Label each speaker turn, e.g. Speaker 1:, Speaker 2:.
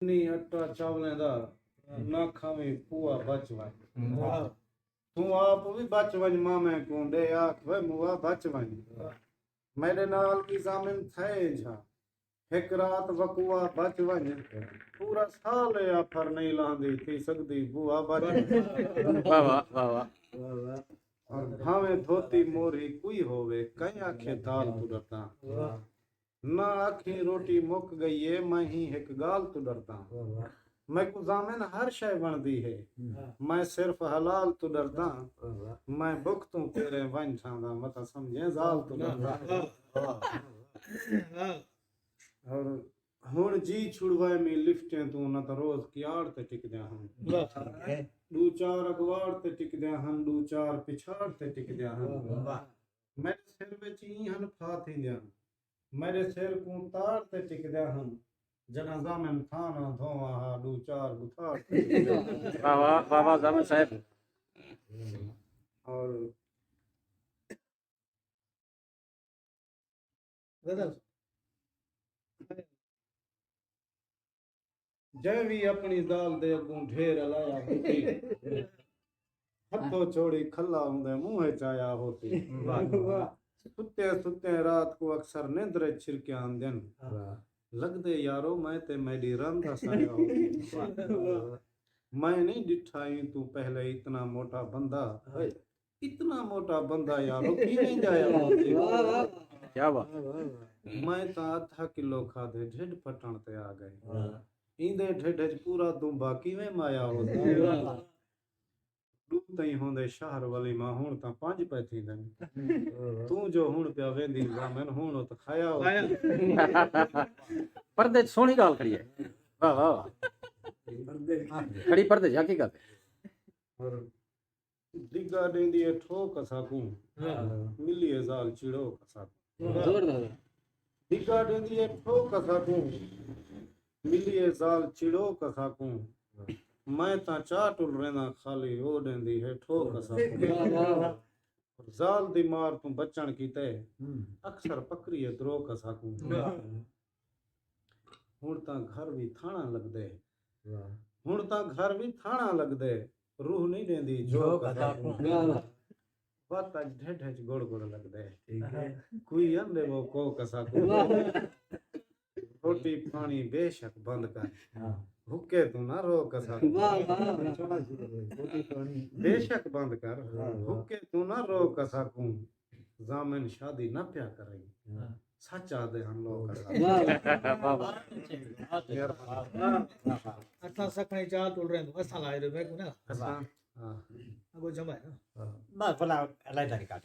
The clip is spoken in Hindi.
Speaker 1: नहीं आटा चावलें दा ना खावे पुआ बच वज तू आप भी बच वज मामे को दे आख वे मुआ बच वज मेरे नाल की जामिन थे जा एक रात वकुआ बच वज पूरा साल या फर नहीं लांदी थी सकदी बुआ बच
Speaker 2: वाह वाह वाह वाह
Speaker 1: और भावे धोती मोरी कोई होवे कई आखे दाल तू डरता ना आखी रोटी मुक गई है मैं ही एक गाल तू डरता मैं को जामिन हर शय बनदी है मैं सिर्फ हलाल तू डरदा मैं भुख तू तेरे वन छांदा मत समझे जाल तू डरदा और हुन जी छुड़वाए में लिफ्टें तू न तो रोज कियाड़ ते टिक दिया हम दू चार अगवाड़ ते टिक दिया हम दू चार पिछाड़ ते टिक दिया हम मेरे सिर विच ही हन फात ही दिया मेरे सिर को तार ते टिक दिया हम जनाजा में थाना धोवा हा दू चार बुथार ते टिक दिया हम।
Speaker 2: वाह वाह वाह वाह जामिन साहब
Speaker 1: और जय भी अपनी दाल दे अगू ढेर लाया होती हथों छोड़ी खल्ला उंदे मुंह चाया होती सुते सुते रात को अक्सर निंद्र छिरक्या आंदन लगदे यारो मैं ते मेरी रंदा साया होती मैं नहीं डिठाई तू पहले इतना मोटा बंदा इतना मोटा बंदा यारो किवें जाया होती
Speaker 2: क्या बात
Speaker 1: मैं तो आधा किलो खाधे ढिड फटण ते आ गए इंदे ढिड च पूरा दुंबा किवें माया होती दू तई होंदे शहर वाली मां हुण तां 5 पै थींदन तू जो हुण पिया वेंदी जामिन हुण तो खाया होती
Speaker 2: पर्दे च सोहनी गाल खड़ी है वाह वाह वाह खड़ी पर्दे च हकीकत
Speaker 1: और दिगा देंदी है ठोक असाकू मिली जाल चिड़ो असाकू
Speaker 2: जबरदस्त
Speaker 1: दिगा देंदी है ठोक असाकू मिली जाल चिड़ो असाकू मैं ता चाटुल रहना खाली ओ देंदी है ठोक असाकू जाल दी मार तू बचण कीते अक्सर पकड़ी है द्रोक असाकू हुण ता घर भी थाना लगदे हुण ता घर भी थाना लगदे रूह नहीं देंदी जोक असाकू बात ढेढ ढेढ गोड़ गोड़ लगदे कोई अंदे वो को कसाकू रोटी पानी बेशक बंद कर हुक्के तू ना रोक असाकू बेशक बंद कर हुक्के तू ना रोक असाकू जामिन शादी ना प्या करे सच आदे हम लोग
Speaker 3: असां सखणी चाल टोल रहे असां लाए रे मैं ना
Speaker 1: असां
Speaker 3: अगो जमाए
Speaker 4: Mà phải là lại này cả